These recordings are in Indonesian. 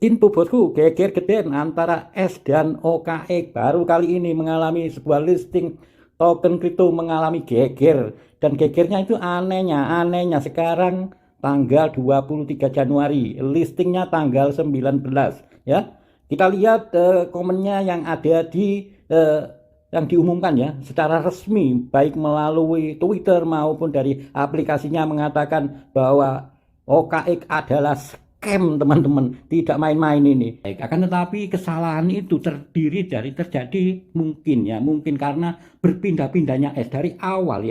Info bosku, geger geden antara S dan OKX baru kali ini mengalami sebuah listing token kripto mengalami geger, dan gegernya itu anehnya sekarang tanggal 23 Januari, listingnya tanggal 19 ya. Kita lihat komennya yang ada di yang diumumkan ya secara resmi baik melalui Twitter maupun dari aplikasinya, mengatakan bahwa OKX adalah scam teman-teman, tidak main-main ini. Akan tetapi kesalahan itu terdiri dari terjadi mungkin karena berpindah-pindahnya S dari awal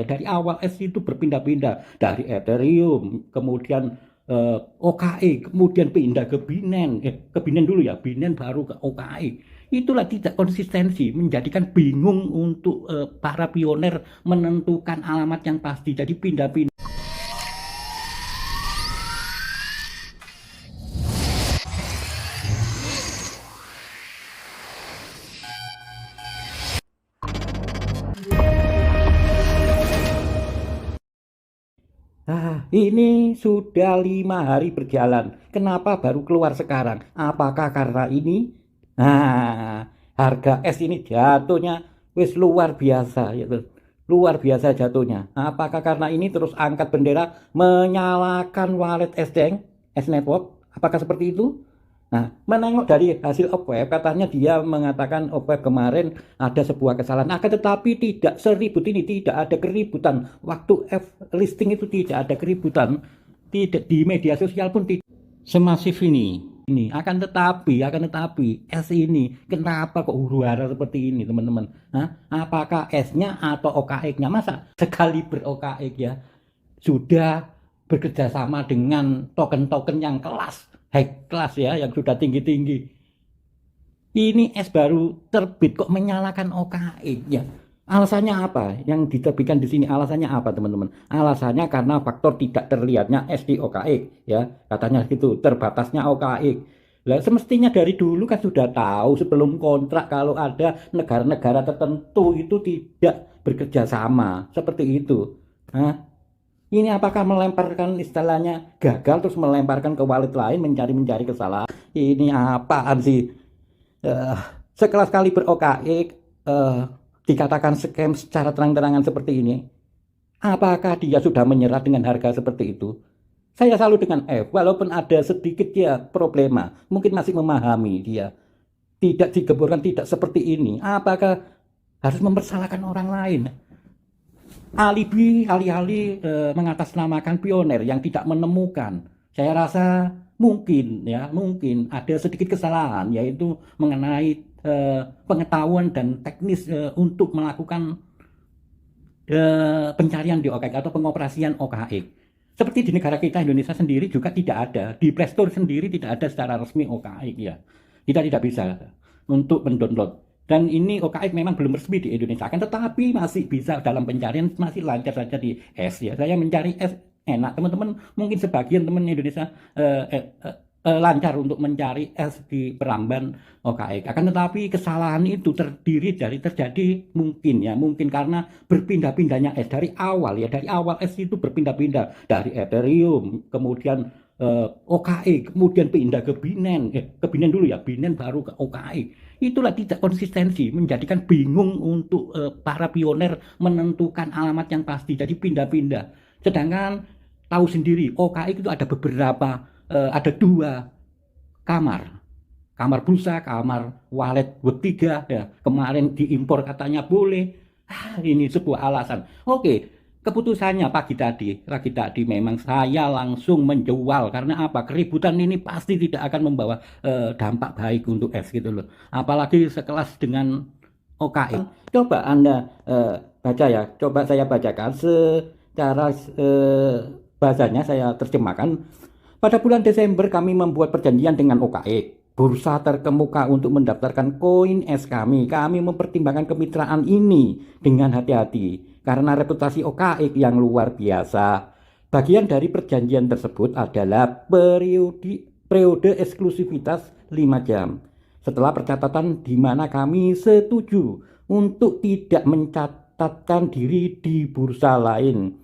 S itu berpindah-pindah dari Ethereum, kemudian OKX, kemudian pindah ke Binance, ke Binance dulu ya, Binance baru ke OKX. Itulah tidak konsistensi, menjadikan bingung untuk para pioner menentukan alamat yang pasti, jadi pindah-pindah. Ini sudah 5 hari berjalan. Kenapa baru keluar sekarang? Apakah karena ini? Harga es ini jatuhnya wis luar biasa, gitu. Luar biasa jatuhnya. Apakah karena ini terus angkat bendera menyalakan wallet SDN, S Network? Apakah seperti itu? Nah, menengok dari hasil OPWeb, katanya dia mengatakan OPWeb kemarin ada sebuah kesalahan. Akan tetapi tidak seribut ini, tidak ada keributan. Waktu F listing itu tidak ada keributan. Tidak di media sosial pun tidak semasif ini. Akan tetapi S ini kenapa kok huru-hara seperti ini, teman-teman? Apakah S-nya atau OKX-nya? Masa sekali ber-OKX ya sudah bekerja sama dengan token-token yang kelas high class ya, yang sudah tinggi-tinggi. Ini S baru terbit kok menyalakan OKX ya. Alasannya apa? Yang diterbitkan di sini alasannya apa, teman-teman? Alasannya karena faktor tidak terlihatnya S di OKX ya. Katanya gitu, terbatasnya OKX. Lah semestinya dari dulu kan sudah tahu sebelum kontrak kalau ada negara-negara tertentu itu tidak bekerja sama seperti itu. Ini apakah melemparkan istilahnya gagal terus melemparkan ke wallet lain mencari kesalahan? Ini apaan sih? Eh, Sekelas Kaliber OKX dikatakan scam secara terang-terangan seperti ini. Apakah dia sudah menyerah dengan harga seperti itu? Saya selalu dengan F, walaupun ada sedikit dia problema, mungkin masih memahami dia. Tidak digemburkan, tidak seperti ini. Apakah harus mempersalahkan orang lain? Alibi alih-alih mengatasnamakan pioner yang tidak menemukan. Saya rasa mungkin ada sedikit kesalahan, yaitu mengenai pengetahuan dan teknis untuk melakukan pencarian di OKX atau pengoperasian OKX. Seperti di negara kita Indonesia sendiri juga tidak ada, di Play Store sendiri tidak ada secara resmi OKX ya. Kita tidak bisa untuk mendownload. Dan ini OKX memang belum resmi di Indonesia, kan tetapi masih bisa dalam pencarian, masih lancar saja di S ya. Saya mencari S enak, teman-teman mungkin sebagian teman Indonesia lancar untuk mencari S di peramban OKX. Akan tetapi kesalahan itu terdiri dari terjadi mungkin karena berpindah-pindahnya S dari awal S itu berpindah-pindah dari Ethereum, kemudian OKX, kemudian pindah ke Binance, ke Binance dulu ya, Binance baru ke OKX. Itulah tidak konsistensi, menjadikan bingung untuk para pioner menentukan alamat yang pasti, jadi pindah-pindah. Sedangkan tahu sendiri OKX itu ada beberapa, ada 2 kamar bursa, kamar wallet Web3 ya. Kemarin diimpor katanya boleh. Ini sebuah alasan. Oke, keputusannya pagi tadi memang saya langsung menjual. Karena apa? Keributan ini pasti tidak akan membawa dampak baik untuk S gitu loh. Apalagi sekelas dengan OKX. Coba Anda baca ya. Coba saya bacakan secara bahasanya, saya terjemahkan. Pada bulan Desember kami membuat perjanjian dengan OKX, bursa terkemuka, untuk mendaftarkan koin S kami. Kami mempertimbangkan kemitraan ini dengan hati-hati karena reputasi OKX yang luar biasa. Bagian dari perjanjian tersebut adalah periode eksklusivitas 5 jam. Setelah percatatan di mana kami setuju untuk tidak mencatatkan diri di bursa lain.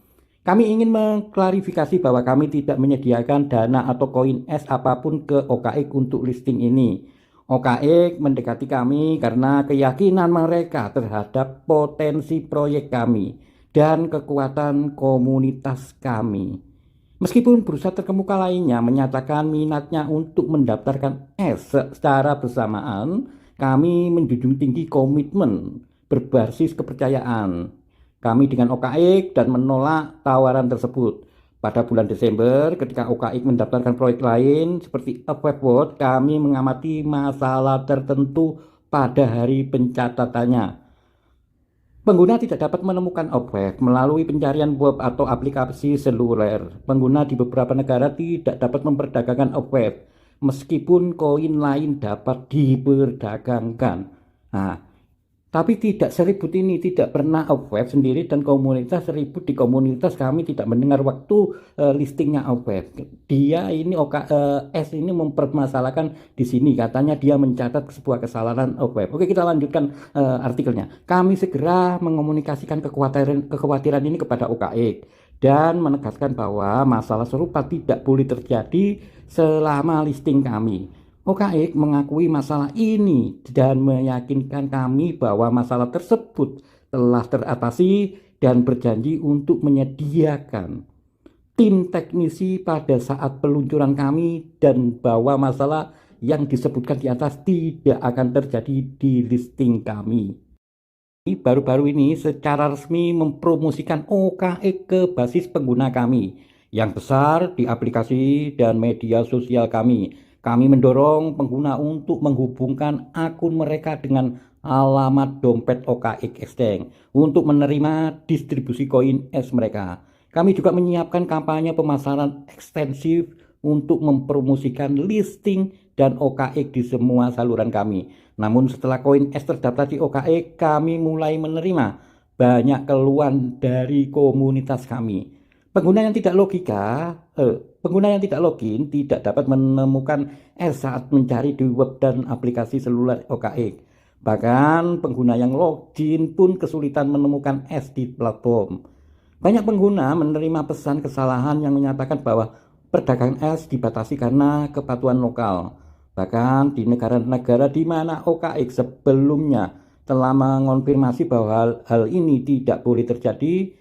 Kami ingin mengklarifikasi bahwa kami tidak menyediakan dana atau koin es apapun ke OKX untuk listing ini. OKX mendekati kami karena keyakinan mereka terhadap potensi proyek kami dan kekuatan komunitas kami. Meskipun bursa terkemuka lainnya menyatakan minatnya untuk mendaftarkan es secara bersamaan, kami menjunjung tinggi komitmen berbasis kepercayaan kami dengan OKX dan menolak tawaran tersebut. Pada bulan Desember, ketika OKX mendaftarkan proyek lain seperti Webworld, kami mengamati masalah tertentu pada hari pencatatannya. Pengguna tidak dapat menemukan OKX melalui pencarian web atau aplikasi seluler. Pengguna di beberapa negara tidak dapat memperdagangkan OKX, meskipun koin lain dapat diperdagangkan. Nah, tapi tidak seribut ini, tidak pernah OKX sendiri dan komunitas seribut di komunitas kami tidak mendengar waktu listingnya OKX. Dia ini S ini mempermasalahkan di sini, katanya dia mencatat sebuah kesalahan OKX. Oke, kita lanjutkan artikelnya. Kami segera mengomunikasikan kekhawatiran ini kepada OKX dan menegaskan bahwa masalah serupa tidak boleh terjadi selama listing kami. OKX mengakui masalah ini dan meyakinkan kami bahwa masalah tersebut telah teratasi dan berjanji untuk menyediakan tim teknisi pada saat peluncuran kami dan bahwa masalah yang disebutkan di atas tidak akan terjadi di listing kami. Baru-baru ini secara resmi mempromosikan OKX ke basis pengguna kami yang besar di aplikasi dan media sosial kami. Kami mendorong pengguna untuk menghubungkan akun mereka dengan alamat dompet OKX Exchange untuk menerima distribusi koin es mereka. Kami juga menyiapkan kampanye pemasaran ekstensif untuk mempromosikan listing dan OKX di semua saluran kami. Namun setelah koin es terdaftar di OKX, kami mulai menerima banyak keluhan dari komunitas kami. Pengguna yang tidak login tidak dapat menemukan es saat mencari di web dan aplikasi seluler OKX. Bahkan pengguna yang login pun kesulitan menemukan es di platform. Banyak pengguna menerima pesan kesalahan yang menyatakan bahwa perdagangan es dibatasi karena kepatuhan lokal. Bahkan di negara-negara di mana OKX sebelumnya telah mengonfirmasi bahwa hal ini tidak boleh terjadi,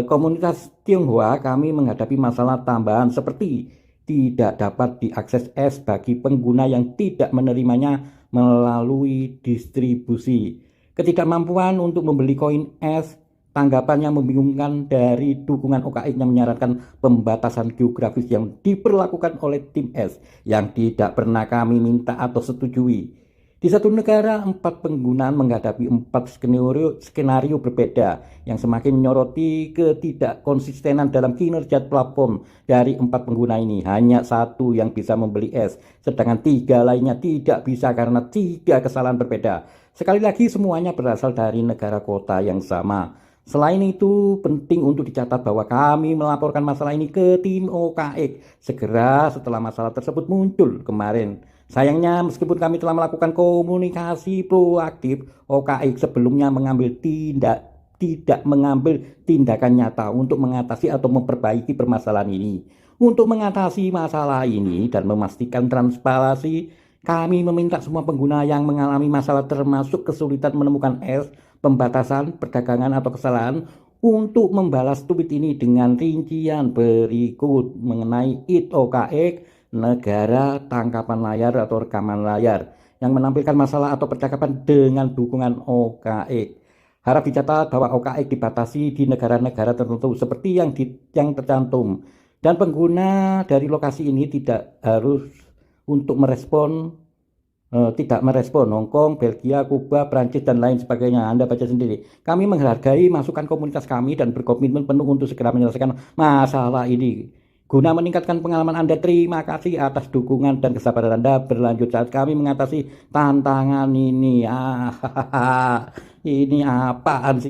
komunitas Tionghoa kami menghadapi masalah tambahan seperti tidak dapat diakses es bagi pengguna yang tidak menerimanya melalui distribusi. Ketidakmampuan untuk membeli koin es, tanggapan yang membingungkan dari dukungan OKX yang menyarankan pembatasan geografis yang diperlakukan oleh tim es yang tidak pernah kami minta atau setujui. Di satu negara, 4 pengguna menghadapi 4 skenario berbeda yang semakin menyoroti ketidakkonsistenan dalam kinerja platform. Dari 4 pengguna ini, hanya 1 yang bisa membeli es, sedangkan 3 lainnya tidak bisa karena 3 kesalahan berbeda. Sekali lagi, semuanya berasal dari negara kota yang sama. Selain itu, penting untuk dicatat bahwa kami melaporkan masalah ini ke tim OKX segera setelah masalah tersebut muncul kemarin. Sayangnya, meskipun kami telah melakukan komunikasi proaktif, OKX sebelumnya tidak mengambil tindakan nyata untuk mengatasi atau memperbaiki permasalahan ini. Untuk mengatasi masalah ini dan memastikan transparansi, kami meminta semua pengguna yang mengalami masalah termasuk kesulitan menemukan es, pembatasan, perdagangan atau kesalahan untuk membalas tweet ini dengan rincian berikut mengenai OKX, negara, tangkapan layar atau rekaman layar yang menampilkan masalah atau percakapan dengan dukungan OKX. Harap dicatat bahwa OKX dibatasi di negara-negara tertentu seperti yang tercantum, dan pengguna dari lokasi ini tidak harus untuk tidak merespon Hong Kong, Belgia, Kuba, Prancis, dan lain sebagainya. Anda baca sendiri. Kami menghargai masukan komunitas kami dan berkomitmen penuh untuk segera menyelesaikan masalah ini. Guna meningkatkan pengalaman Anda, terima kasih atas dukungan dan kesabaran Anda berlanjut saat kami mengatasi tantangan ini. Ini apaan sih?